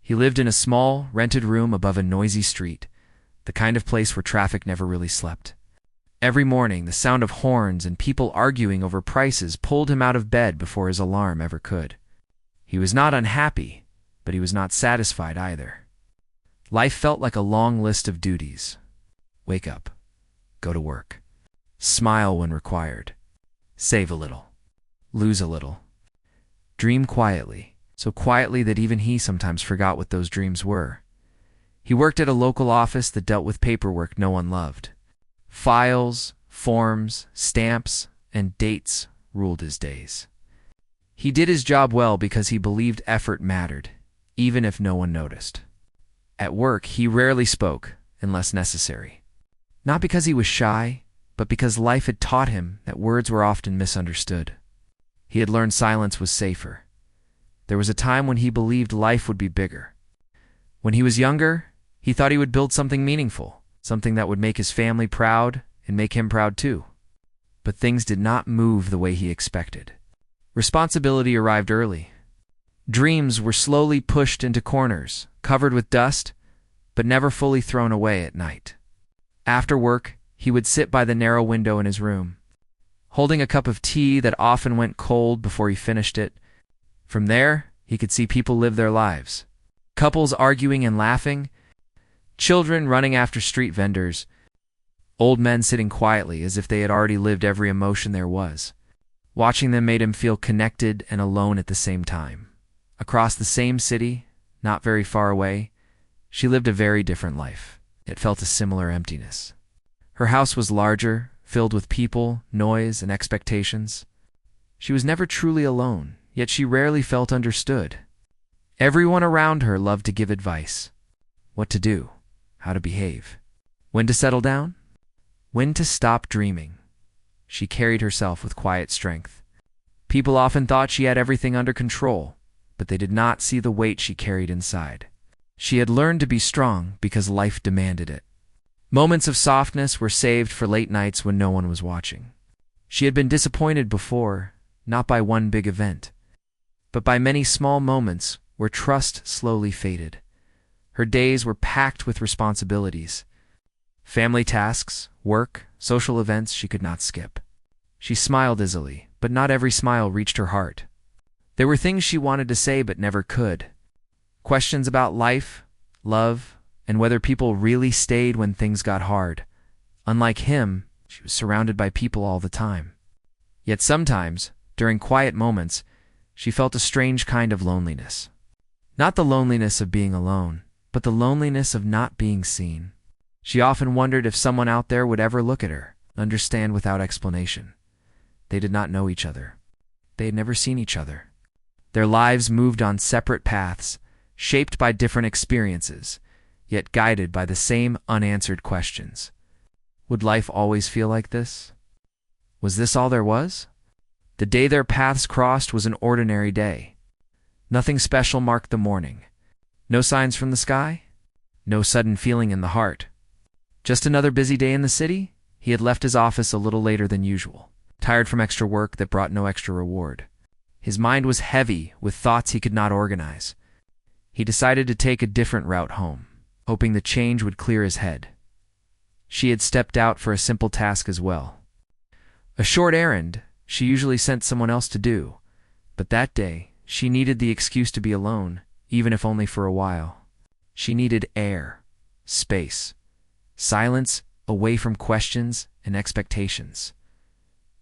He lived in a small, rented room above a noisy street, the kind of place where traffic never really slept. Every morning, the sound of horns and people arguing over prices pulled him out of bed before his alarm ever could. He was not unhappy, but he was not satisfied either. Life felt like a long list of duties. Wake up. Go to work. Smile when required. Save a little. Lose a little. Dream quietly, so quietly that even he sometimes forgot what those dreams were. He worked at a local office that dealt with paperwork no one loved. Files, forms, stamps, and dates ruled his days. He did his job well because he believed effort mattered, even if no one noticed. At work, he rarely spoke, unless necessary. Not because he was shy, but because life had taught him that words were often misunderstood. He had learned silence was safer. There was a time when he believed life would be bigger. When he was younger, he thought he would build something meaningful, something that would make his family proud and make him proud too. But things did not move the way he expected. Responsibility arrived early. Dreams were slowly pushed into corners, covered with dust, but never fully thrown away at night. After work, he would sit by the narrow window in his room, holding a cup of tea that often went cold before he finished it. From there, he could see people live their lives. Couples arguing and laughing, children running after street vendors, old men sitting quietly as if they had already lived every emotion there was. Watching them made him feel connected and alone at the same time. Across the same city, not very far away, she lived a very different life. It felt a similar emptiness. Her house was larger, filled with people, noise, and expectations. She was never truly alone, yet she rarely felt understood. Everyone around her loved to give advice. What to do, how to behave, when to settle down, when to stop dreaming. She carried herself with quiet strength. People often thought she had everything under control, but they did not see the weight she carried inside. She had learned to be strong because life demanded it. Moments of softness were saved for late nights when no one was watching. She had been disappointed before, not by one big event, but by many small moments where trust slowly faded. Her days were packed with responsibilities. Family tasks, work, social events she could not skip. She smiled easily, but not every smile reached her heart. There were things she wanted to say but never could. Questions about life, love, and whether people really stayed when things got hard. Unlike him, she was surrounded by people all the time. Yet sometimes, during quiet moments, she felt a strange kind of loneliness. Not the loneliness of being alone, but the loneliness of not being seen. She often wondered if someone out there would ever look at her, understand without explanation. They did not know each other. They had never seen each other. Their lives moved on separate paths, shaped by different experiences, yet guided by the same unanswered questions. Would life always feel like this? Was this all there was? The day their paths crossed was an ordinary day. Nothing special marked the morning. No signs from the sky. No sudden feeling in the heart. Just another busy day in the city? He had left his office a little later than usual, tired from extra work that brought no extra reward. His mind was heavy with thoughts he could not organize. He decided to take a different route home, hoping the change would clear his head. She had stepped out for a simple task as well. A short errand she usually sent someone else to do, but that day she needed the excuse to be alone, even if only for a while. She needed air, space, silence away from questions and expectations.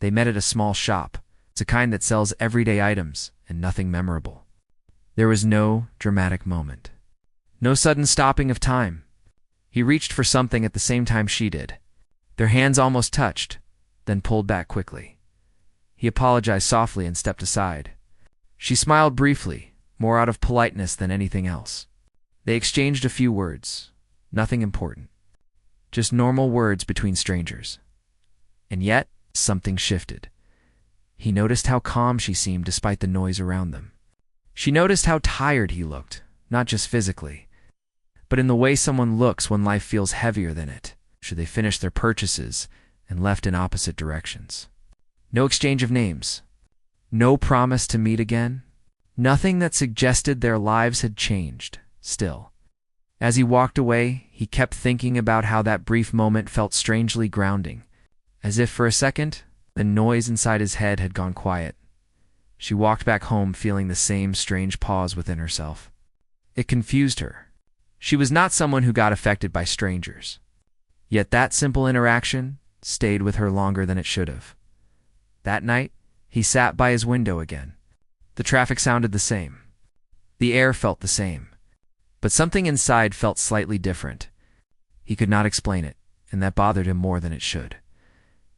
They met at a small shop. It's a kind that sells everyday items and nothing memorable. There was no dramatic moment. No sudden stopping of time. He reached for something at the same time she did. Their hands almost touched, then pulled back quickly. He apologized softly and stepped aside. She smiled briefly, more out of politeness than anything else. They exchanged a few words, nothing important. Just normal words between strangers. And yet, something shifted. He noticed how calm she seemed despite the noise around them. She noticed how tired he looked, not just physically, but in the way someone looks when life feels heavier than it, should they finish their purchases and left in opposite directions. No exchange of names. No promise to meet again. Nothing that suggested their lives had changed, still. As he walked away, he kept thinking about how that brief moment felt strangely grounding, as if for a second, the noise inside his head had gone quiet. She walked back home feeling the same strange pause within herself. It confused her. She was not someone who got affected by strangers. Yet that simple interaction stayed with her longer than it should have. That night, he sat by his window again. The traffic sounded the same. The air felt the same. But something inside felt slightly different. He could not explain it, and that bothered him more than it should.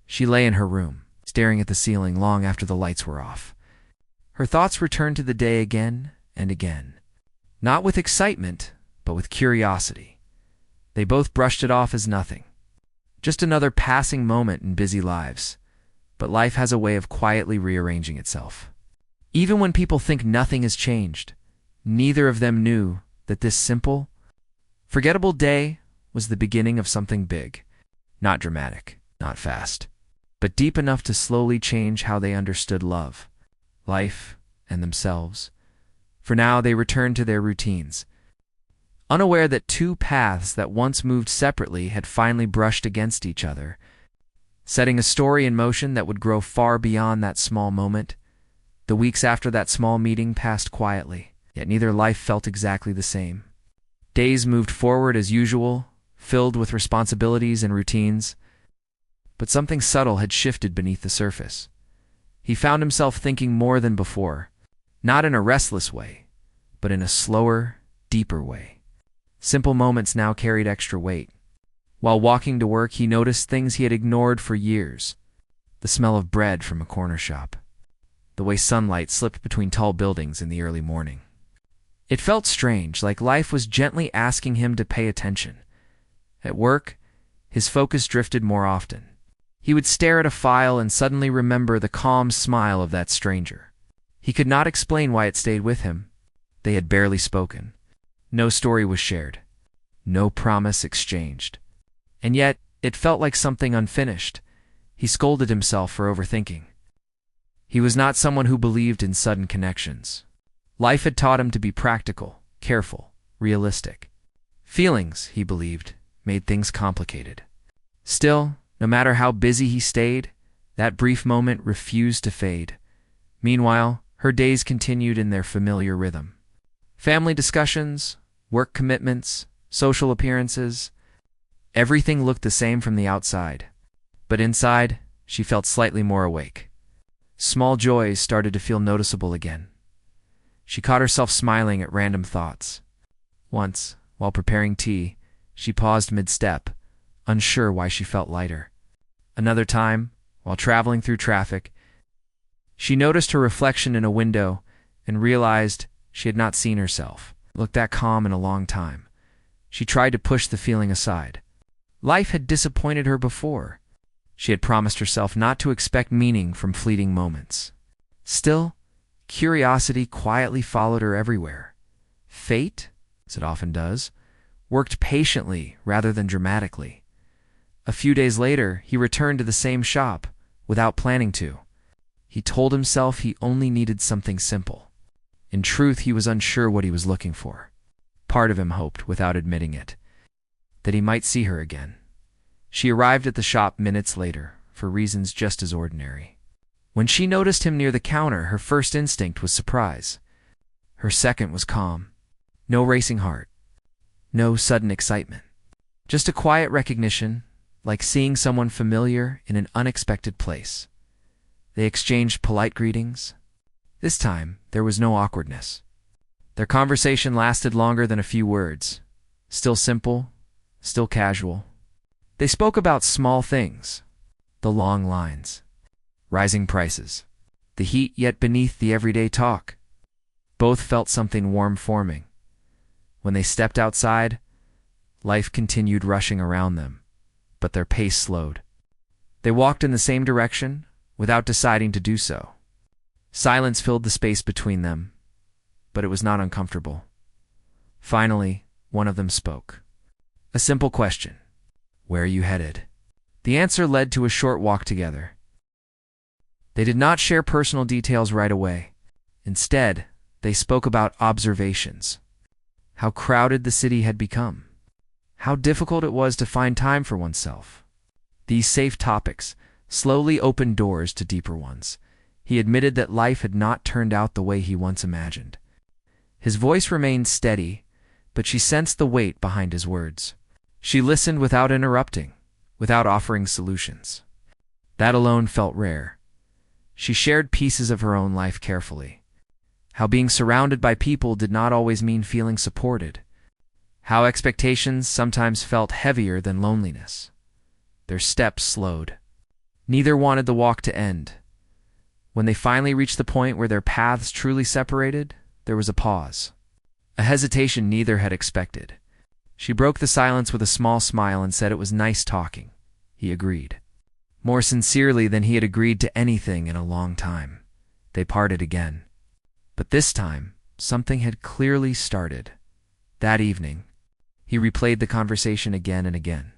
She lay in her room, staring at the ceiling long after the lights were off. Her thoughts returned to the day again and again. Not with excitement, but with curiosity. They both brushed it off as nothing. Just another passing moment in busy lives. But life has a way of quietly rearranging itself. Even when people think nothing has changed, neither of them knew that this simple, forgettable day was the beginning of something big. Not dramatic, not fast, but deep enough to slowly change how they understood love, life, and themselves. For now, they returned to their routines, unaware that two paths that once moved separately had finally brushed against each other, setting a story in motion that would grow far beyond that small moment. The weeks after that small meeting passed quietly, yet neither life felt exactly the same. Days moved forward as usual, filled with responsibilities and routines, but something subtle had shifted beneath the surface. He found himself thinking more than before, not in a restless way, but in a slower, deeper way. Simple moments now carried extra weight. While walking to work, he noticed things he had ignored for years. The smell of bread from a corner shop. The way sunlight slipped between tall buildings in the early morning. It felt strange, like life was gently asking him to pay attention. At work, his focus drifted more often. He would stare at a file and suddenly remember the calm smile of that stranger. He could not explain why it stayed with him. They had barely spoken. No story was shared. No promise exchanged. And yet, it felt like something unfinished. He scolded himself for overthinking. He was not someone who believed in sudden connections. Life had taught him to be practical, careful, realistic. Feelings, he believed, made things complicated. Still, no matter how busy he stayed, that brief moment refused to fade. Meanwhile, her days continued in their familiar rhythm. Family discussions, work commitments, social appearances. Everything looked the same from the outside. But inside, she felt slightly more awake. Small joys started to feel noticeable again. She caught herself smiling at random thoughts. Once, while preparing tea, she paused mid-step, unsure why she felt lighter. Another time, while traveling through traffic, she noticed her reflection in a window and realized she had not seen herself, looked that calm in a long time. She tried to push the feeling aside. Life had disappointed her before. She had promised herself not to expect meaning from fleeting moments. Still, curiosity quietly followed her everywhere. Fate, as it often does, worked patiently rather than dramatically. A few days later, he returned to the same shop, without planning to. He told himself he only needed something simple. In truth, he was unsure what he was looking for. Part of him hoped, without admitting it, that he might see her again. She arrived at the shop minutes later, for reasons just as ordinary. When she noticed him near the counter, her first instinct was surprise. Her second was calm. No racing heart. No sudden excitement. Just a quiet recognition, like seeing someone familiar in an unexpected place. They exchanged polite greetings. This time, there was no awkwardness. Their conversation lasted longer than a few words. Still simple, still casual. They spoke about small things. The long lines. Rising prices. The heat yet beneath the everyday talk. Both felt something warm forming. When they stepped outside, life continued rushing around them, but their pace slowed. They walked in the same direction, without deciding to do so. Silence filled the space between them, but it was not uncomfortable. Finally, one of them spoke. A simple question. Where are you headed? The answer led to a short walk together. They did not share personal details right away. Instead, they spoke about observations. how crowded the city had become, how difficult it was to find time for oneself. These safe topics slowly opened doors to deeper ones. He admitted that life had not turned out the way he once imagined. His voice remained steady, but she sensed the weight behind his words. She listened without interrupting, without offering solutions. That alone felt rare. She shared pieces of her own life carefully. How being surrounded by people did not always mean feeling supported. How expectations sometimes felt heavier than loneliness. Their steps slowed. Neither wanted the walk to end. When they finally reached the point where their paths truly separated, there was a pause. A hesitation neither had expected. She broke the silence with a small smile and said it was nice talking. He agreed. More sincerely than he had agreed to anything in a long time. They parted again. But this time, something had clearly started. That evening, he replayed the conversation again and again.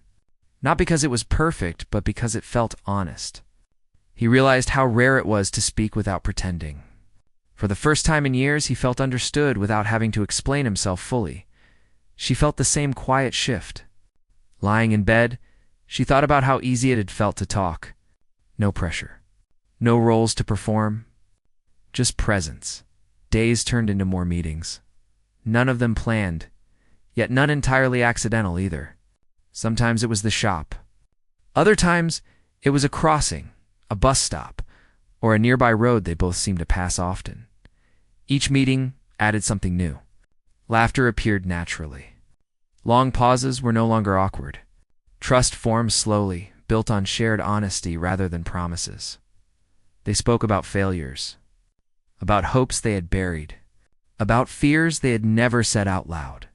Not because it was perfect, but because it felt honest. He realized how rare it was to speak without pretending. For the first time in years, he felt understood without having to explain himself fully. She felt the same quiet shift. Lying in bed, she thought about how easy it had felt to talk. No pressure. No roles to perform. Just presence. Days turned into more meetings. None of them planned, yet none entirely accidental either. Sometimes it was the shop. Other times, it was a crossing, a bus stop, or a nearby road they both seemed to pass often. Each meeting added something new. Laughter appeared naturally. Long pauses were no longer awkward. Trust formed slowly, built on shared honesty rather than promises. They spoke about failures, about hopes they had buried, about fears they had never said out loud.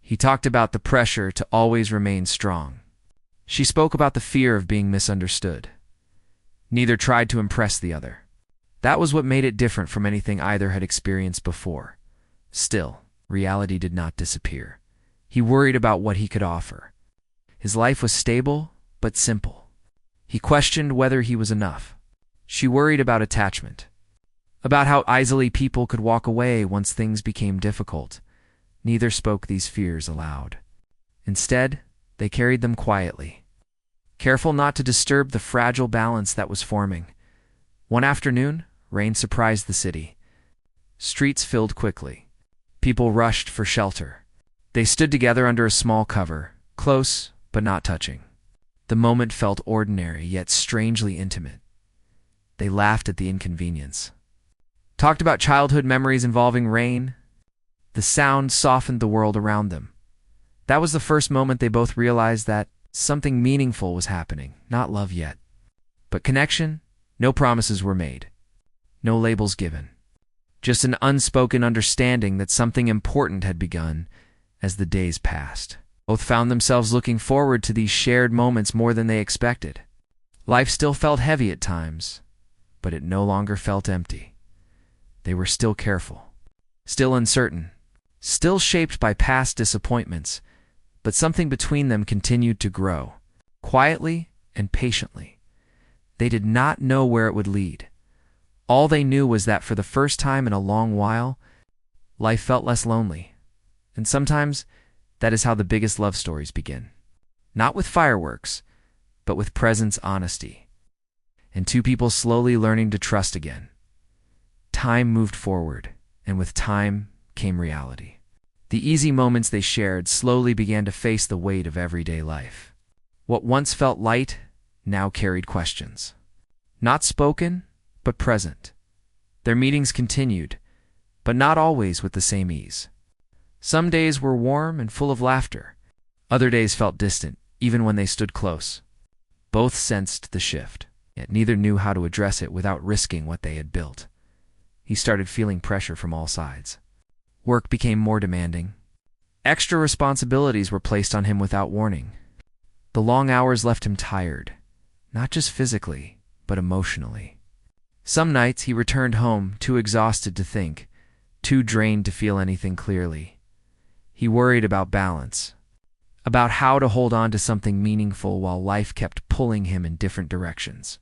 He talked about the pressure to always remain strong. She spoke about the fear of being misunderstood. Neither tried to impress the other. That was what made it different from anything either had experienced before. Still, reality did not disappear. He worried about what he could offer. His life was stable, but simple. He questioned whether he was enough. She worried about attachment, about how easily people could walk away once things became difficult. Neither spoke these fears aloud. Instead, they carried them quietly, careful not to disturb the fragile balance that was forming. One afternoon, rain surprised the city. Streets filled quickly. People rushed for shelter. They stood together under a small cover, close but not touching. The moment felt ordinary, yet strangely intimate. They laughed at the inconvenience. Talked about childhood memories involving rain. The sound softened the world around them. That was the first moment they both realized that something meaningful was happening, not love yet. But connection. No promises were made. No labels given. Just an unspoken understanding that something important had begun as the days passed. Both found themselves looking forward to these shared moments more than they expected. Life still felt heavy at times, but it no longer felt empty. They were still careful, still uncertain, still shaped by past disappointments, but something between them continued to grow, quietly and patiently. They did not know where it would lead. All they knew was that for the first time in a long while, life felt less lonely. And sometimes, that is how the biggest love stories begin. Not with fireworks, but with presence, honesty, and two people slowly learning to trust again. Time moved forward, and with time came reality. The easy moments they shared slowly began to face the weight of everyday life. What once felt light now carried questions. Not spoken, but present. Their meetings continued, but not always with the same ease. Some days were warm and full of laughter. Other days felt distant, even when they stood close. Both sensed the shift, yet neither knew how to address it without risking what they had built. He started feeling pressure from all sides. Work became more demanding. Extra responsibilities were placed on him without warning. The long hours left him tired, not just physically, but emotionally. Some nights he returned home too exhausted to think, too drained to feel anything clearly. He worried about balance, about how to hold on to something meaningful while life kept pulling him in different directions.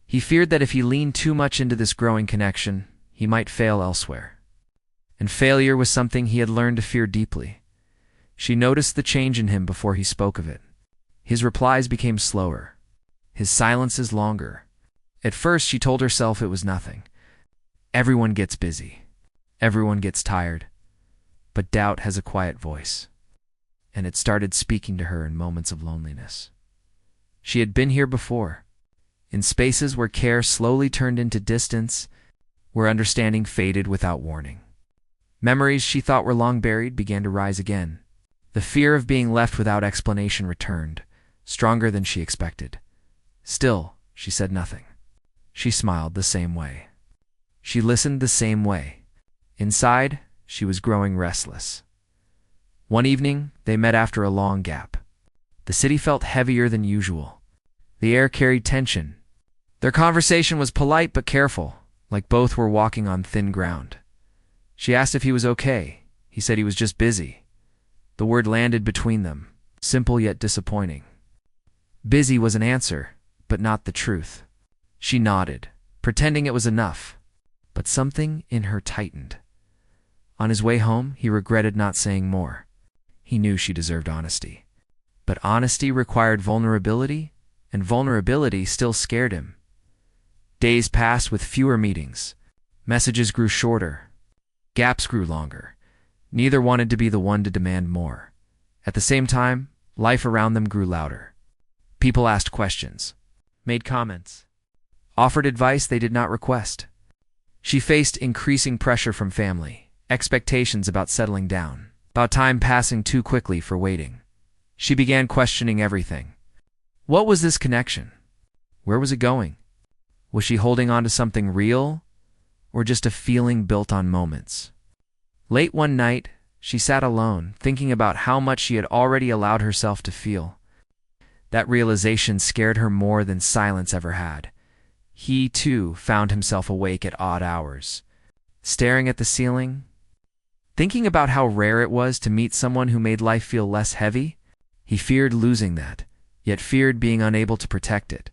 He feared that if he leaned too much into this growing connection, he might fail elsewhere. and failure was something he had learned to fear deeply. She noticed the change in him before he spoke of it. His replies became slower, his silences longer. At first, she told herself it was nothing. Everyone gets busy. Everyone gets tired. But doubt has a quiet voice, and it started speaking to her in moments of loneliness. She had been here before, in spaces where care slowly turned into distance, where understanding faded without warning. Memories she thought were long buried began to rise again. The fear of being left without explanation returned, stronger than she expected. Still, she said nothing. She smiled the same way. She listened the same way. Inside, she was growing restless. One evening, they met after a long gap. The city felt heavier than usual. The air carried tension. Their conversation was polite but careful, like both were walking on thin ground. She asked if he was okay. He said he was just busy. The word landed between them, simple yet disappointing. Busy was an answer, but not the truth. She nodded, pretending it was enough, but something in her tightened. On his way home, he regretted not saying more. He knew she deserved honesty. But honesty required vulnerability, and vulnerability still scared him. Days passed with fewer meetings. Messages grew shorter. Gaps grew longer. Neither wanted to be the one to demand more. At the same time, life around them grew louder. People asked questions, made comments, offered advice they did not request. She faced increasing pressure from family, expectations about settling down, about time passing too quickly for waiting. She began questioning everything. What was this connection? Where was it going? Was she holding on to something real, or just a feeling built on moments? Late one night, she sat alone, thinking about how much she had already allowed herself to feel. That realization scared her more than silence ever had. He, too, found himself awake at odd hours, staring at the ceiling, thinking about how rare it was to meet someone who made life feel less heavy. He feared losing that, yet feared being unable to protect it.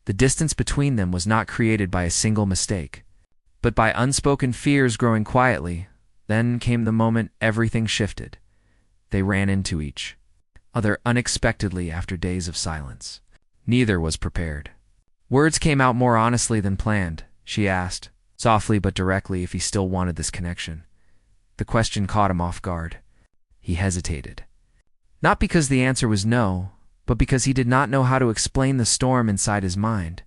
The distance between them was not created by a single mistake, but by unspoken fears growing quietly. Then came the moment everything shifted. They ran into each other unexpectedly after days of silence. Neither was prepared. Words came out more honestly than planned. She asked, softly but directly, if he still wanted this connection. The question caught him off guard. He hesitated. Not because the answer was no, but because he did not know how to explain the storm inside his mind.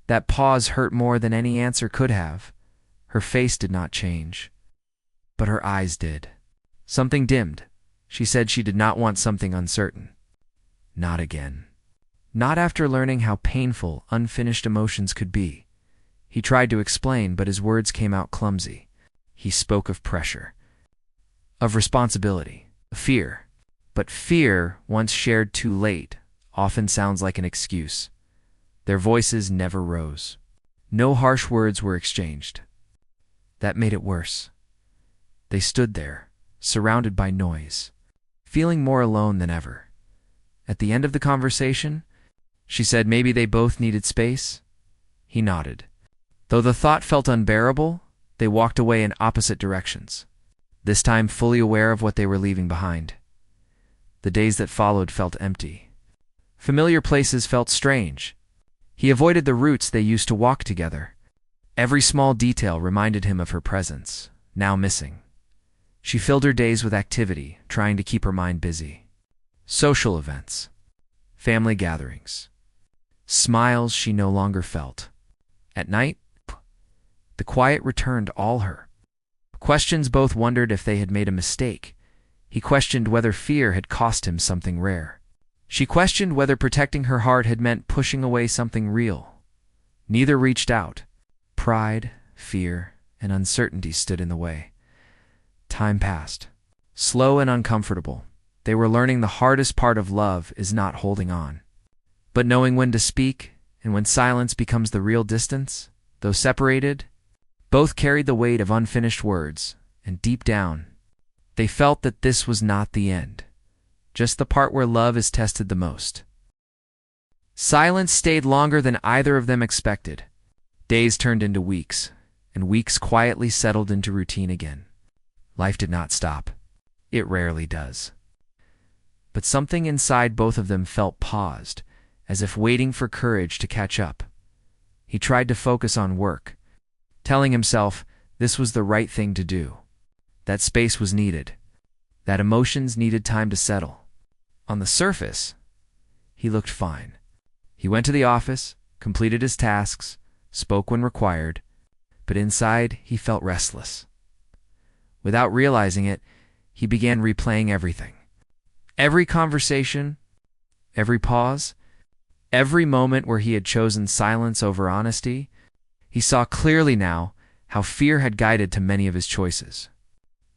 That pause hurt more than any answer could have. Her face did not change, but her eyes did. Something dimmed. She said she did not want something uncertain. Not again. Not after learning how painful unfinished emotions could be. He tried to explain, but his words came out clumsy. He spoke of pressure, of responsibility, of fear. But fear, once shared too late, often sounds like an excuse. Their voices never rose. No harsh words were exchanged. That made it worse. They stood there, surrounded by noise, feeling more alone than ever. At the end of the conversation, she said maybe they both needed space. He nodded. Though the thought felt unbearable, they walked away in opposite directions, this time fully aware of what they were leaving behind. The days that followed felt empty. Familiar places felt strange. He avoided the routes they used to walk together. Every small detail reminded him of her presence, now missing. She filled her days with activity, trying to keep her mind busy. Social events, family gatherings, smiles she no longer felt. At night, the quiet returned all her. Questions both wondered if they had made a mistake. He questioned whether fear had cost him something rare. She questioned whether protecting her heart had meant pushing away something real. Neither reached out. Pride, fear, and uncertainty stood in the way. Time passed. Slow and uncomfortable. They were learning the hardest part of love is not holding on, but knowing when to speak, and when silence becomes the real distance. Though separated, both carried the weight of unfinished words, and deep down, they felt that this was not the end, just the part where love is tested the most. Silence stayed longer than either of them expected. Days turned into weeks, and weeks quietly settled into routine again. Life did not stop. It rarely does. But something inside both of them felt paused, as if waiting for courage to catch up. He tried to focus on work, telling himself this was the right thing to do, that space was needed, that emotions needed time to settle. On the surface, he looked fine. He went to the office, completed his tasks, spoke when required, but inside he felt restless. Without realizing it, he began replaying everything. Every conversation, every pause, every moment where he had chosen silence over honesty. He saw clearly now how fear had guided to many of his choices.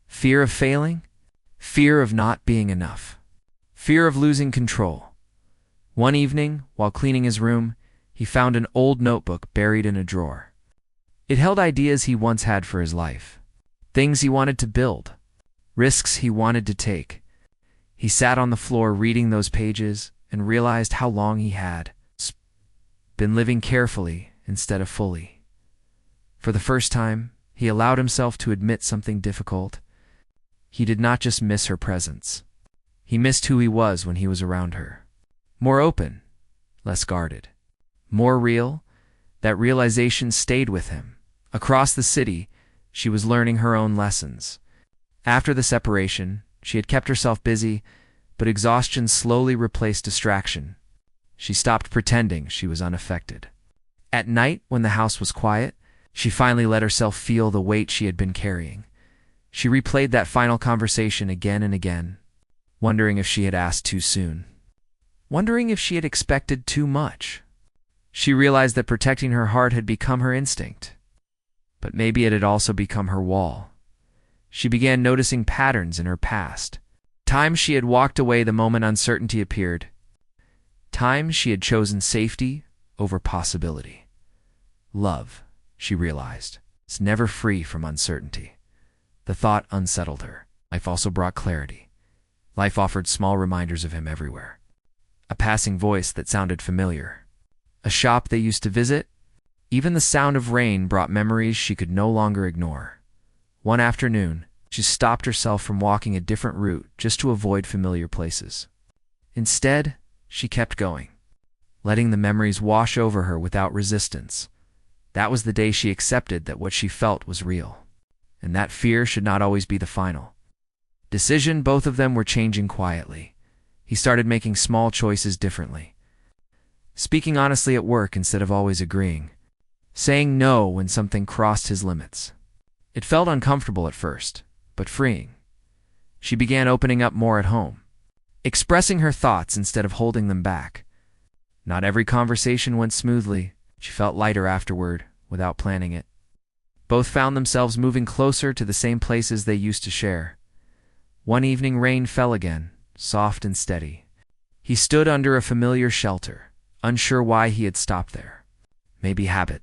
Fear of failing, fear of not being enough, fear of losing control. One evening, while cleaning his room, he found an old notebook buried in a drawer. It held ideas he once had for his life, things he wanted to build, risks he wanted to take. He sat on the floor reading those pages and realized how long he had been living carefully instead of fully. For the first time, he allowed himself to admit something difficult. He did not just miss her presence. He missed who he was when he was around her. More open, less guarded, more real. That realization stayed with him. Across the city, she was learning her own lessons. After the separation, she had kept herself busy, but exhaustion slowly replaced distraction. She stopped pretending she was unaffected. At night, when the house was quiet, she finally let herself feel the weight she had been carrying. She replayed that final conversation again and again, wondering if she had asked too soon, wondering if she had expected too much. She realized that protecting her heart had become her instinct, but maybe it had also become her wall. She began noticing patterns in her past. Times she had walked away the moment uncertainty appeared. Times she had chosen safety over possibility. Love, she realized, is never free from uncertainty. The thought unsettled her. Life also brought clarity. Life offered small reminders of him everywhere. A passing voice that sounded familiar. A shop they used to visit. Even the sound of rain brought memories she could no longer ignore. One afternoon, she stopped herself from walking a different route just to avoid familiar places. Instead, she kept going, letting the memories wash over her without resistance. That was the day she accepted that what she felt was real, and that fear should not always be the final decision. Both of them were changing quietly. He started making small choices differently, speaking honestly at work instead of always agreeing, saying no when something crossed his limits. It felt uncomfortable at first, but freeing. She began opening up more at home, expressing her thoughts instead of holding them back. Not every conversation went smoothly. She felt lighter afterward, without planning it. Both found themselves moving closer to the same places they used to share. One evening, rain fell again, soft and steady. He stood under a familiar shelter, unsure why he had stopped there. Maybe habit.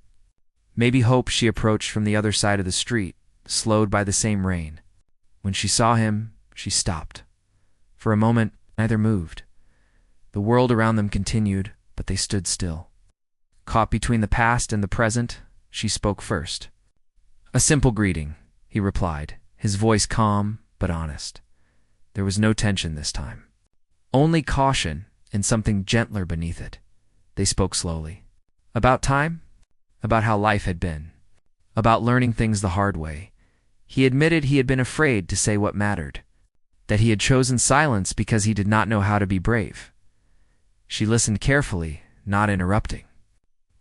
Maybe hope. She approached from the other side of the street, slowed by the same rain. When she saw him, she stopped. For a moment, neither moved. The world around them continued, but they stood still. Caught between the past and the present, she spoke first. "A simple greeting," he replied, his voice calm but honest. There was no tension this time, only caution and something gentler beneath it. They spoke slowly. About time, about how life had been, about learning things the hard way. He admitted he had been afraid to say what mattered, that he had chosen silence because he did not know how to be brave. She listened carefully, not interrupting.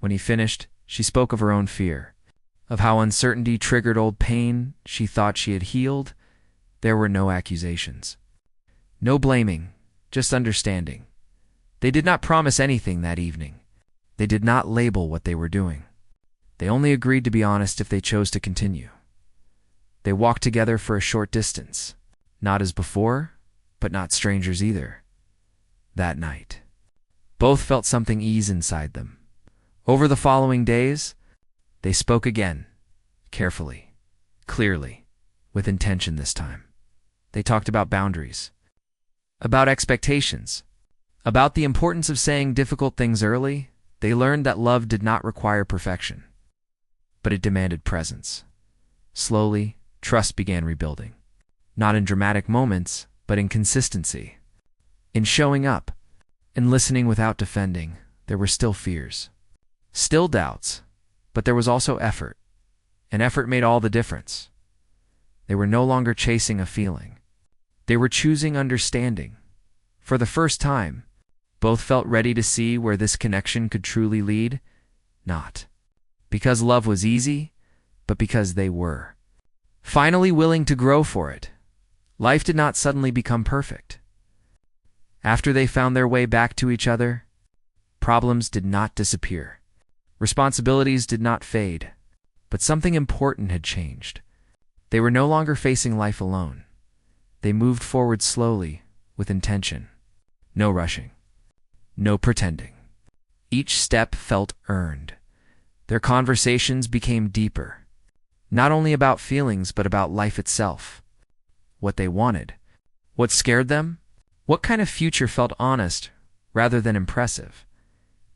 When he finished, she spoke of her own fear, of how uncertainty triggered old pain she thought she had healed. There were no accusations, no blaming, just understanding. They did not promise anything that evening. They did not label what they were doing. They only agreed to be honest if they chose to continue. They walked together for a short distance, not as before, but not strangers either. That night, both felt something ease inside them. Over the following days, they spoke again, carefully, clearly, with intention this time. They talked about boundaries, about expectations, about the importance of saying difficult things early. They learned that love did not require perfection, but it demanded presence. Slowly, trust began rebuilding. not in dramatic moments, but in consistency. In showing up, in listening without defending, there were still fears. Still doubts, but there was also effort, and effort made all the difference. They were no longer chasing a feeling. They were choosing understanding. For the first time, both felt ready to see where this connection could truly lead. Not because love was easy, but because they were finally willing to grow for it. Life did not suddenly become perfect. After they found their way back to each other, problems did not disappear. Responsibilities did not fade. But something important had changed. They were no longer facing life alone. They moved forward slowly, with intention. No rushing. No pretending. Each step felt earned. Their conversations became deeper. Not only about feelings, but about life itself. What they wanted. What scared them? What kind of future felt honest, rather than impressive?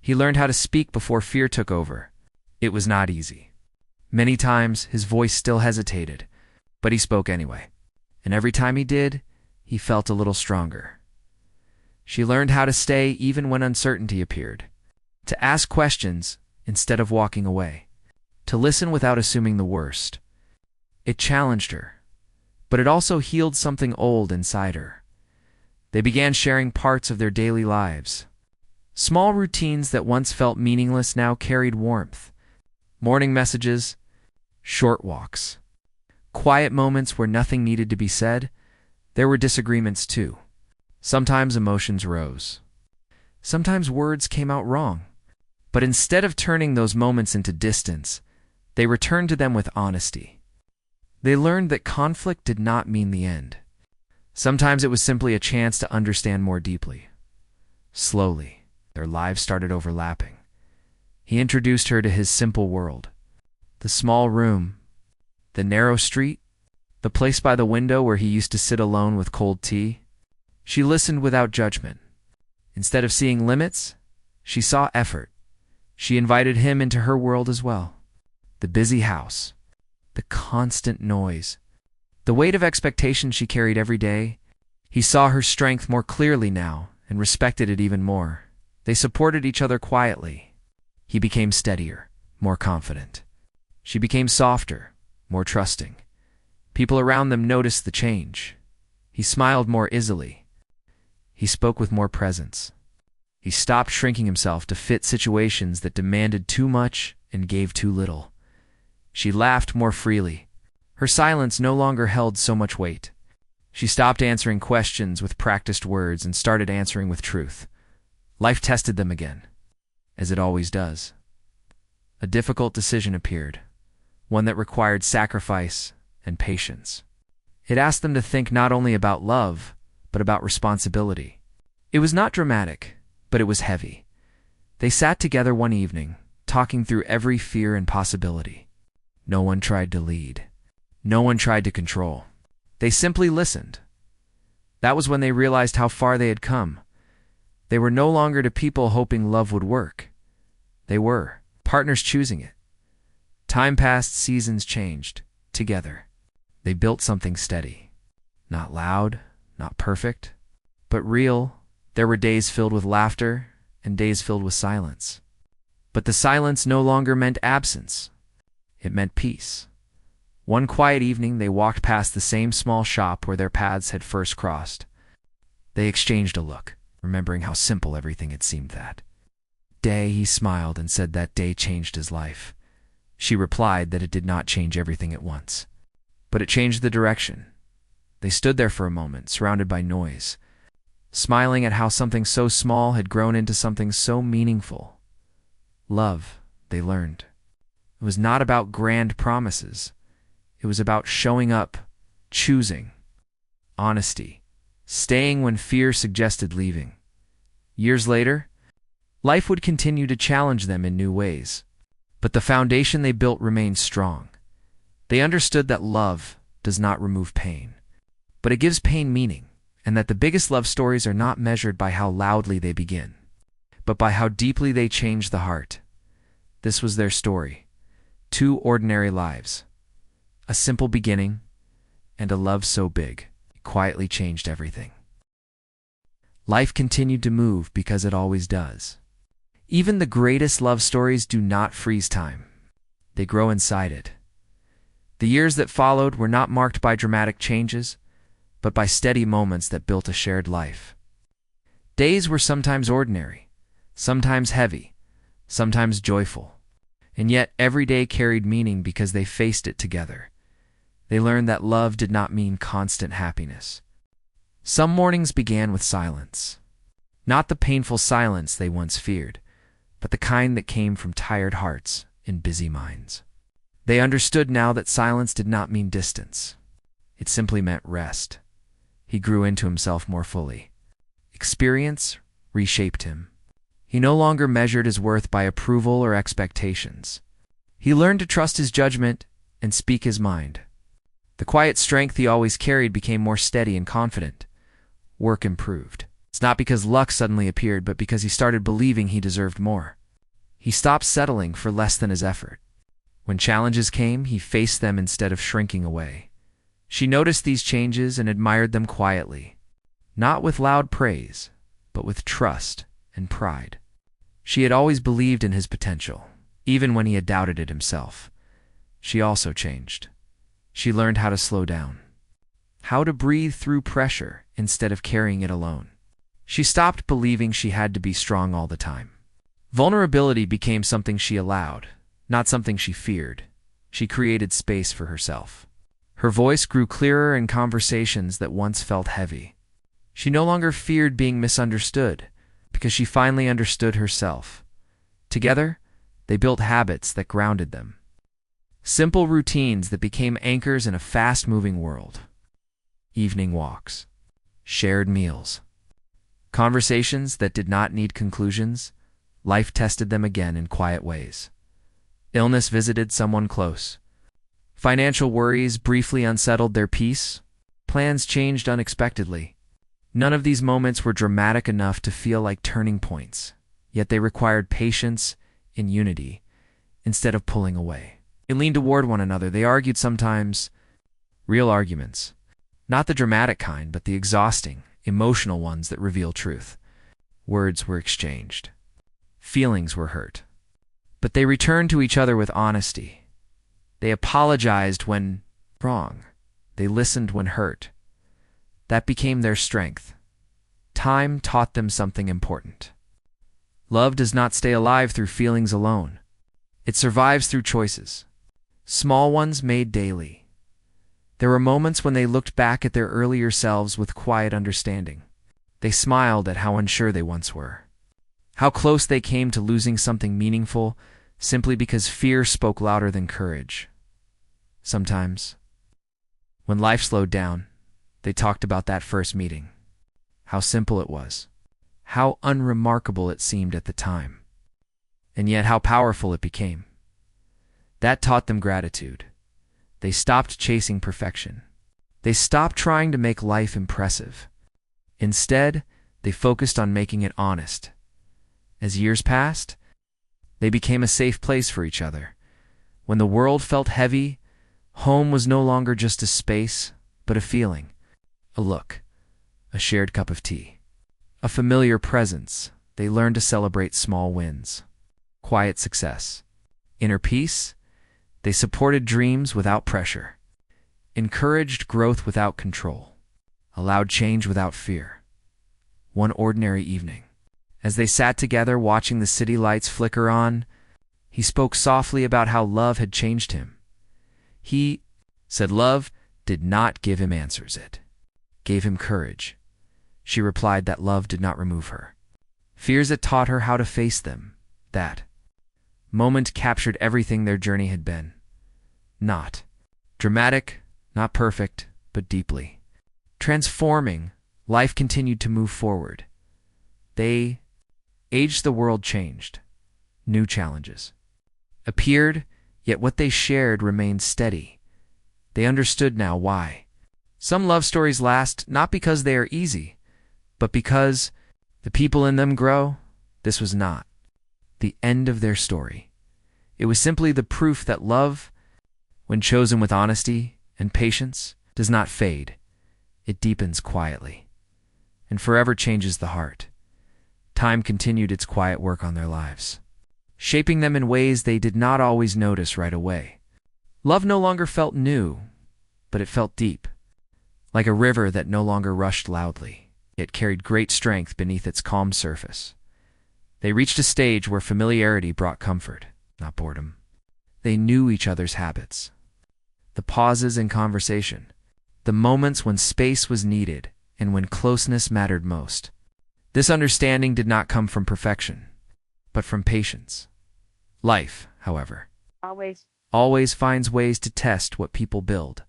He learned how to speak before fear took over. It was not easy. Many times, his voice still hesitated, but he spoke anyway. And every time he did, he felt a little stronger. She learned how to stay even when uncertainty appeared. To ask questions instead of walking away. To listen without assuming the worst. It challenged her, but it also healed something old inside her. They began sharing parts of their daily lives. Small routines that once felt meaningless now carried warmth. Morning messages, short walks, quiet moments where nothing needed to be said. There were disagreements too. Sometimes emotions rose. Sometimes words came out wrong. But instead of turning those moments into distance, they returned to them with honesty. They learned that conflict did not mean the end. Sometimes it was simply a chance to understand more deeply. Slowly, their lives started overlapping. He introduced her to his simple world. The small room, the narrow street, the place by the window where he used to sit alone with cold tea. She listened without judgment. Instead of seeing limits, she saw effort. She invited him into her world as well. The busy house, the constant noise, the weight of expectations she carried every day. He saw her strength more clearly now and respected it even more. They supported each other quietly. He became steadier, more confident. She became softer, more trusting. People around them noticed the change. He smiled more easily. He spoke with more presence. He stopped shrinking himself to fit situations that demanded too much and gave too little. She laughed more freely. Her silence no longer held so much weight. She stopped answering questions with practiced words and started answering with truth. Life tested them again, as it always does. A difficult decision appeared, one that required sacrifice and patience. It asked them to think not only about love, but about responsibility. It was not dramatic, but it was heavy. They sat together one evening, talking through every fear and possibility. No one tried to lead. No one tried to control. They simply listened. That was when they realized how far they had come. They were no longer two people hoping love would work. They were partners choosing it. Time passed, seasons changed. Together, they built something steady. Not loud, not perfect, but real. There were days filled with laughter and days filled with silence. But the silence no longer meant absence. It meant peace. One quiet evening, they walked past the same small shop where their paths had first crossed. They exchanged a look, remembering how simple everything had seemed that day. He smiled and said that day changed his life. She replied that it did not change everything at once, but it changed the direction. They stood there for a moment, surrounded by noise, smiling at how something so small had grown into something so meaningful. Love, they learned. It was not about grand promises. It was about showing up, choosing, honesty, staying when fear suggested leaving. Years later, life would continue to challenge them in new ways, but the foundation they built remained strong. They understood that love does not remove pain, but it gives pain meaning, and that the biggest love stories are not measured by how loudly they begin, but by how deeply they change the heart. This was their story. Two ordinary lives. A simple beginning, and a love so big. quietly changed everything. Life continued to move because it always does. Even the greatest love stories do not freeze time. They grow inside it. The years that followed were not marked by dramatic changes, but by steady moments that built a shared life. Days were sometimes ordinary, sometimes heavy, sometimes joyful, and yet every day carried meaning because they faced it together. They learned that love did not mean constant happiness. Some mornings began with silence. Not the painful silence they once feared, but the kind that came from tired hearts and busy minds. They understood now that silence did not mean distance. It simply meant rest. He grew into himself more fully. Experience reshaped him. He no longer measured his worth by approval or expectations. He learned to trust his judgment and speak his mind. The quiet strength he always carried became more steady and confident. Work improved. It's not because luck suddenly appeared, but because he started believing he deserved more. He stopped settling for less than his effort. When challenges came, he faced them instead of shrinking away. She noticed these changes and admired them quietly, not with loud praise, but with trust and pride. She had always believed in his potential, even when he had doubted it himself. She also changed. She learned how to slow down, how to breathe through pressure instead of carrying it alone. She stopped believing she had to be strong all the time. Vulnerability became something she allowed, not something she feared. She created space for herself. Her voice grew clearer in conversations that once felt heavy. She no longer feared being misunderstood because she finally understood herself. Together, they built habits that grounded them. Simple routines that became anchors in a fast-moving world. Evening walks, shared meals, conversations that did not need conclusions. Life tested them again in quiet ways. Illness visited someone close. Financial worries briefly unsettled their peace. Plans changed unexpectedly. None of these moments were dramatic enough to feel like turning points, yet they required patience and unity instead of pulling away. They leaned toward one another. They argued sometimes, real arguments. Not the dramatic kind, but the exhausting, emotional ones that reveal truth. Words were exchanged. Feelings were hurt. But they returned to each other with honesty. They apologized when wrong. They listened when hurt. That became their strength. Time taught them something important. Love does not stay alive through feelings alone. It survives through choices. Small ones made daily. There were moments when they looked back at their earlier selves with quiet understanding. They smiled at how unsure they once were. How close they came to losing something meaningful simply because fear spoke louder than courage. Sometimes, when life slowed down, they talked about that first meeting. How simple it was. How unremarkable it seemed at the time. And yet how powerful it became. That taught them gratitude. They stopped chasing perfection. They stopped trying to make life impressive. Instead, they focused on making it honest. As years passed, they became a safe place for each other. When the world felt heavy, home was no longer just a space, but a feeling, a look, a shared cup of tea, a familiar presence. They learned to celebrate small wins, quiet success, inner peace. They supported dreams without pressure, encouraged growth without control, allowed change without fear. One ordinary evening, as they sat together watching the city lights flicker on, he spoke softly about how love had changed him. He said love did not give him answers, it gave him courage. She replied that love did not remove her. Fears it taught her how to face them. That moment captured everything their journey had been. Not dramatic, not perfect, but deeply transforming. Life continued to move forward. They aged, the world changed. New challenges appeared, yet what they shared remained steady. They understood now why. Some love stories last not because they are easy, but because the people in them grow. This was not the end of their story. It was simply the proof that love, when chosen with honesty and patience, does not fade. It deepens quietly and forever changes the heart. Time continued its quiet work on their lives, shaping them in ways they did not always notice right away. Love no longer felt new, but it felt deep, like a river that no longer rushed loudly. It carried great strength beneath its calm surface. They reached a stage where familiarity brought comfort, not boredom. They knew each other's habits, the pauses in conversation, the moments when space was needed and when closeness mattered most. This understanding did not come from perfection, but from patience. Life, however, always finds ways to test what people build.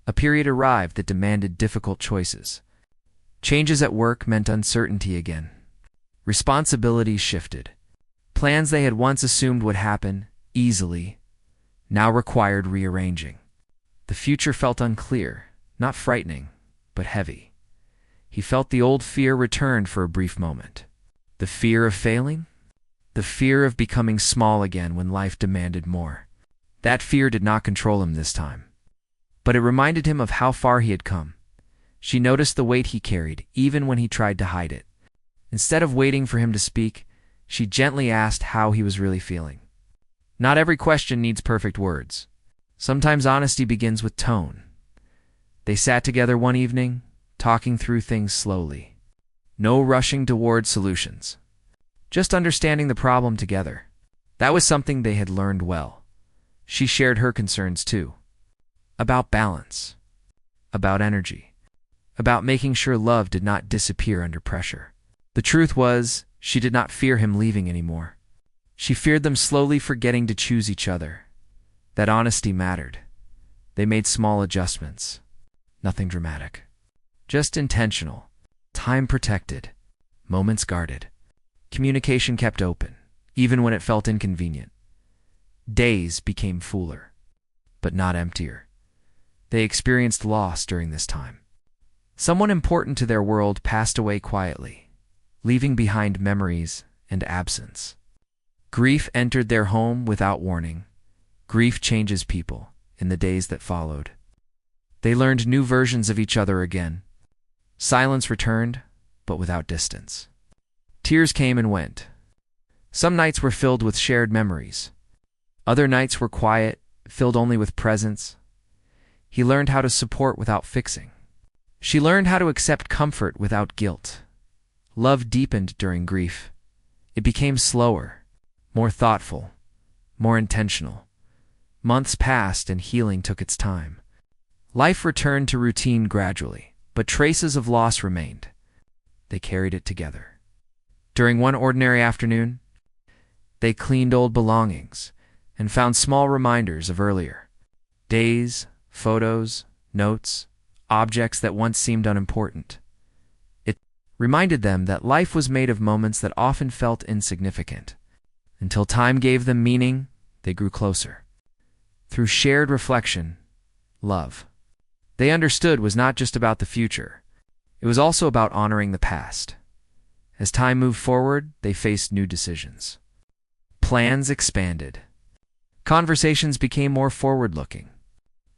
A period arrived that demanded difficult choices. Changes at work meant uncertainty again. Responsibilities shifted. Plans they had once assumed would happen easily now required rearranging. The future felt unclear, not frightening, but heavy. He felt the old fear returned for a brief moment. The fear of failing? The fear of becoming small again when life demanded more. That fear did not control him this time, but it reminded him of how far he had come. She noticed the weight he carried, even when he tried to hide it. Instead of waiting for him to speak, she gently asked how he was really feeling. Not every question needs perfect words. Sometimes honesty begins with tone. They sat together one evening, talking through things slowly. No rushing toward solutions. Just understanding the problem together. That was something they had learned well. She shared her concerns too. About balance. About energy. About making sure love did not disappear under pressure. The truth was, she did not fear him leaving anymore. She feared them slowly forgetting to choose each other. That honesty mattered. They made small adjustments. Nothing dramatic. Just intentional. Time protected. Moments guarded. Communication kept open, even when it felt inconvenient. Days became fuller, but not emptier. They experienced loss during this time. Someone important to their world passed away quietly, leaving behind memories and absence. Grief entered their home without warning. Grief changes people in the days that followed. They learned new versions of each other again. Silence returned, but without distance. Tears came and went. Some nights were filled with shared memories. Other nights were quiet, filled only with presence. He learned how to support without fixing. She learned how to accept comfort without guilt. Love deepened during grief. It became slower, more thoughtful, more intentional. Months passed and healing took its time. Life returned to routine gradually, but traces of loss remained. They carried it together. During one ordinary afternoon, they cleaned old belongings and found small reminders of earlier days, photos, notes, objects that once seemed unimportant. It reminded them that life was made of moments that often felt insignificant. Until time gave them meaning, they grew closer. Through shared reflection, love. They understood was not just about the future. It was also about honoring the past. As time moved forward, they faced new decisions. Plans expanded. Conversations became more forward-looking.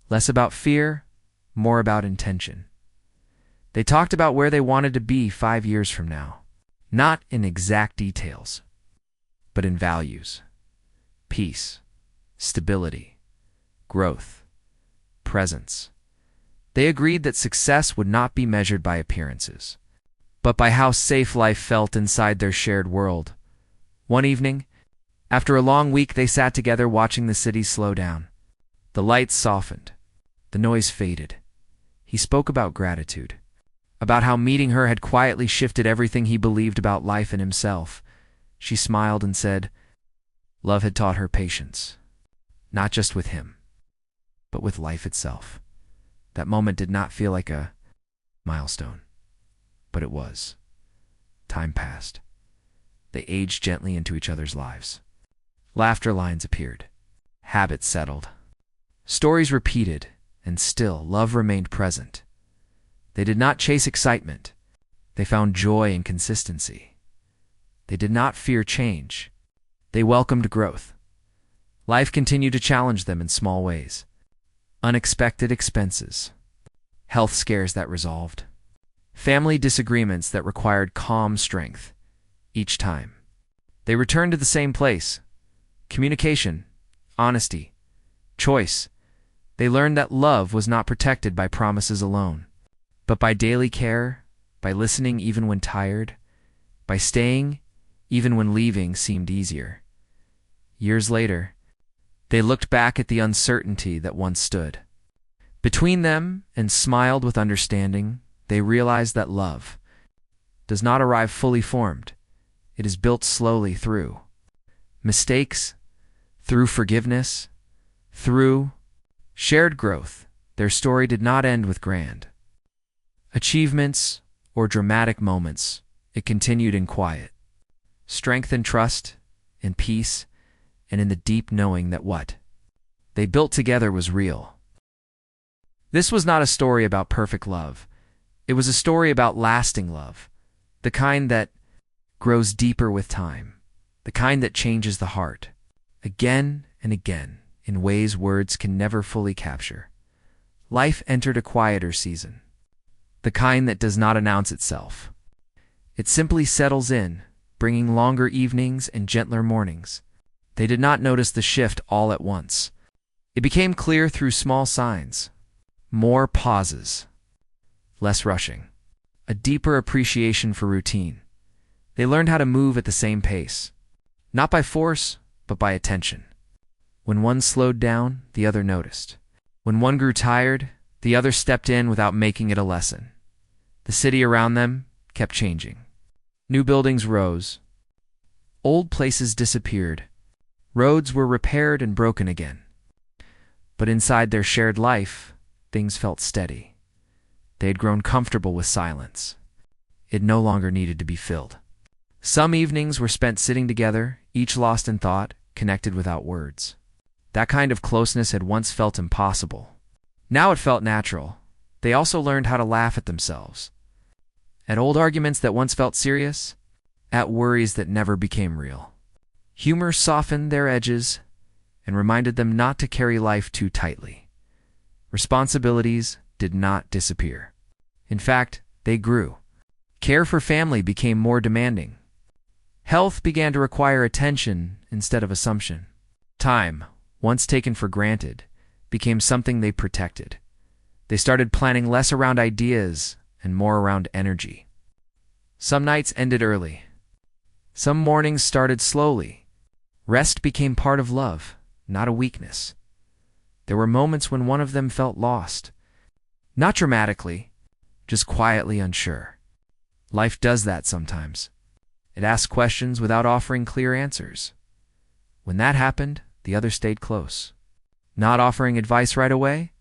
Less about fear, more about intention. They talked about where they wanted to be 5 years from now. Not in exact details, but in values. Peace, stability, growth, presence. They agreed that success would not be measured by appearances, but by how safe life felt inside their shared world. One evening, after a long week, they sat together watching the city slow down. The lights softened. The noise faded. He spoke about gratitude, about how meeting her had quietly shifted everything he believed about life and himself. She smiled and said, love had taught her patience, not just with him, but with life itself. That moment did not feel like a milestone, but it was. Time passed. They aged gently into each other's lives. Laughter lines appeared. Habits settled. Stories repeated, and still love remained present. They did not chase excitement. They found joy in consistency. They did not fear change. They welcomed growth. Life continued to challenge them in small ways. Unexpected expenses. health scares that resolved, family disagreements that required calm strength each time. They returned to the same place: communication, honesty, choice. They learned that love was not protected by promises alone, but by daily care, by listening even when tired, by staying even when leaving seemed easier. Years later, they looked back at the uncertainty that once stood between them and smiled with understanding. They realized that love does not arrive fully formed. It is built slowly through mistakes, through forgiveness, through shared growth. Their story did not end with grand achievements or dramatic moments. It continued in quiet strength and trust, in peace, and in the deep knowing that what they built together was real. This was not a story about perfect love. It was a story about lasting love, the kind that grows deeper with time, the kind that changes the heart, again and again, in ways words can never fully capture. Life entered a quieter season, the kind that does not announce itself. It simply settles in, bringing longer evenings and gentler mornings. They did not notice the shift all at once. It became clear through small signs: more pauses, less rushing, a deeper appreciation for routine. They learned how to move at the same pace, not by force, but by attention. When one slowed down, the other noticed. When one grew tired, the other stepped in without making it a lesson. The city around them kept changing. New buildings rose. Old places disappeared. Roads were repaired and broken again. But inside their shared life, things felt steady. They had grown comfortable with silence. It no longer needed to be filled. Some evenings were spent sitting together, each lost in thought, connected without words. That kind of closeness had once felt impossible. Now it felt natural. They also learned how to laugh at themselves, at old arguments that once felt serious, at worries that never became real. Humor softened their edges and reminded them not to carry life too tightly. Responsibilities did not disappear. In fact, they grew. Care for family became more demanding. Health began to require attention instead of assumption. Time, once taken for granted, became something they protected. They started planning less around ideas and more around energy. Some nights ended early. Some mornings started slowly. Rest became part of love, not a weakness. There were moments when one of them felt lost. Not dramatically, just quietly unsure. Life does that sometimes. It asks questions without offering clear answers. When that happened, the other stayed close. Not offering advice right away,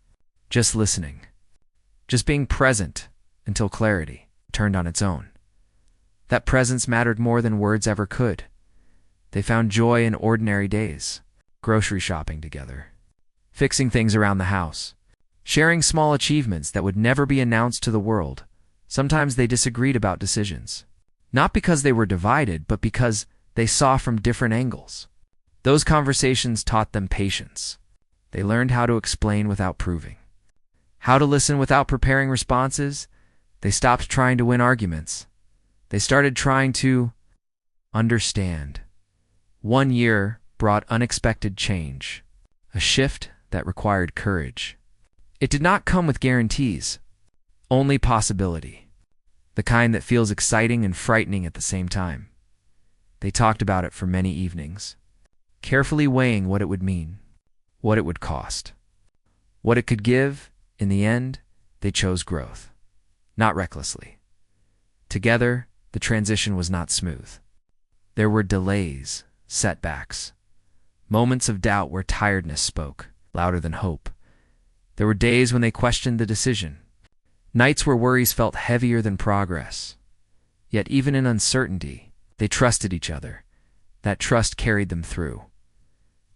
just listening. Just being present until clarity turned on its own. That presence mattered more than words ever could. They found joy in ordinary days, grocery shopping together, fixing things around the house, sharing small achievements that would never be announced to the world. Sometimes they disagreed about decisions, not because they were divided, but because they saw from different angles. Those conversations taught them patience. They learned how to explain without proving, how to listen without preparing responses. They stopped trying to win arguments. They started trying to understand. 1 year brought unexpected change, a shift that required courage. It did not come with guarantees, only possibility, the kind that feels exciting and frightening at the same time. They talked about it for many evenings, carefully weighing what it would mean, what it would cost, what it could give. In the end, they chose growth, not recklessly. Together, the transition was not smooth. There were delays, setbacks, moments of doubt where tiredness spoke louder than hope. There were days when they questioned the decision, nights where worries felt heavier than progress. Yet even in uncertainty, they trusted each other. That trust carried them through.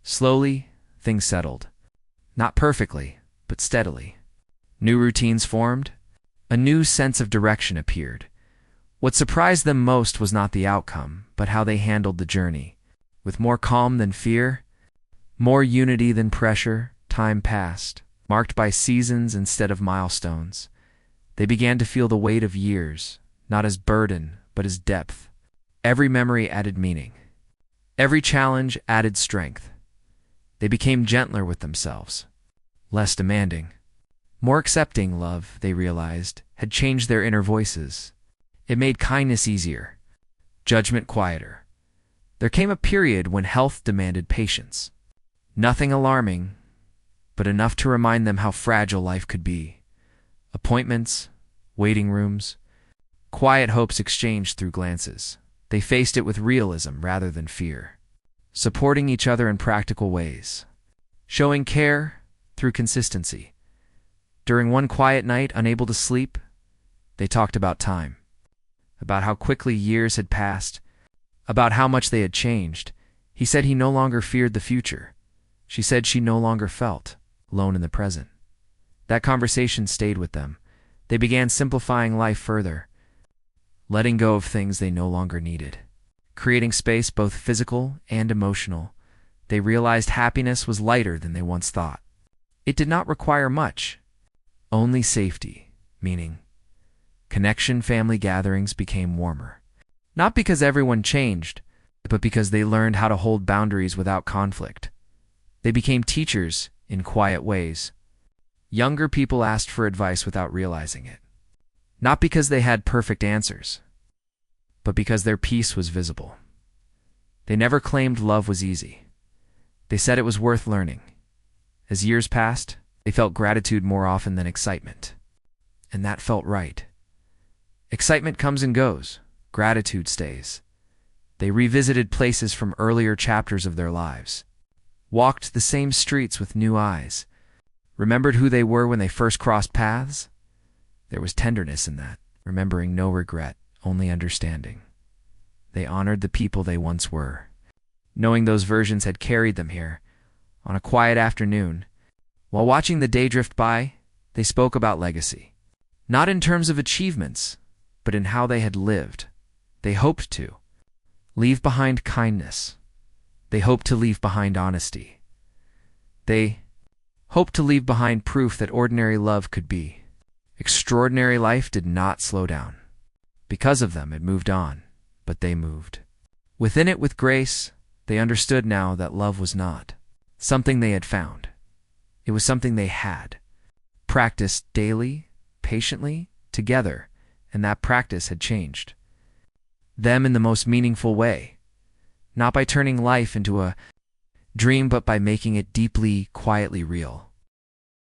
Slowly, things settled. Not perfectly, but steadily. New routines formed. A new sense of direction appeared. What surprised them most was not the outcome, but how they handled the journey. With more calm than fear, more unity than pressure, time passed, marked by seasons instead of milestones. They began to feel the weight of years, not as burden, but as depth. Every memory added meaning. Every challenge added strength. They became gentler with themselves, less demanding. More accepting. Love, they realized, had changed their inner voices. It made kindness easier, judgment quieter. There came a period when health demanded patience. Nothing alarming, but enough to remind them how fragile life could be. Appointments, waiting rooms, quiet hopes exchanged through glances. They faced it with realism rather than fear, supporting each other in practical ways, showing care through consistency. During one quiet night, unable to sleep, they talked about time, about how quickly years had passed, about how much they had changed. He said he no longer feared the future. She said she no longer felt alone in the present. That conversation stayed with them. They began simplifying life further, letting go of things they no longer needed, creating space both physical and emotional. They realized happiness was lighter than they once thought. It did not require much, only safety, meaning connection. Family gatherings became warmer. Not because everyone changed, but because they learned how to hold boundaries without conflict. They became teachers in quiet ways. Younger people asked for advice without realizing it. Not because they had perfect answers, but because their peace was visible. They never claimed love was easy. They said it was worth learning. As years passed, they felt gratitude more often than excitement. And that felt right. Excitement comes and goes. Gratitude stays. They revisited places from earlier chapters of their lives, walked the same streets with new eyes, remembered who they were when they first crossed paths. There was tenderness in that, remembering no regret, only understanding. They honored the people they once were, knowing those versions had carried them here. On a quiet afternoon, while watching the day drift by, they spoke about legacy. Not in terms of achievements, but in how they had lived. They hoped to leave behind kindness. They hoped to leave behind honesty. They hoped to leave behind proof that ordinary love could be. Extraordinary life did not slow down. Because of them, it moved on, but they moved. Within it with grace, they understood now that love was not something they had found. It was something they had practiced daily, patiently, together, and that practice had changed them in the most meaningful way, not by turning life into a dream, but by making it deeply, quietly real.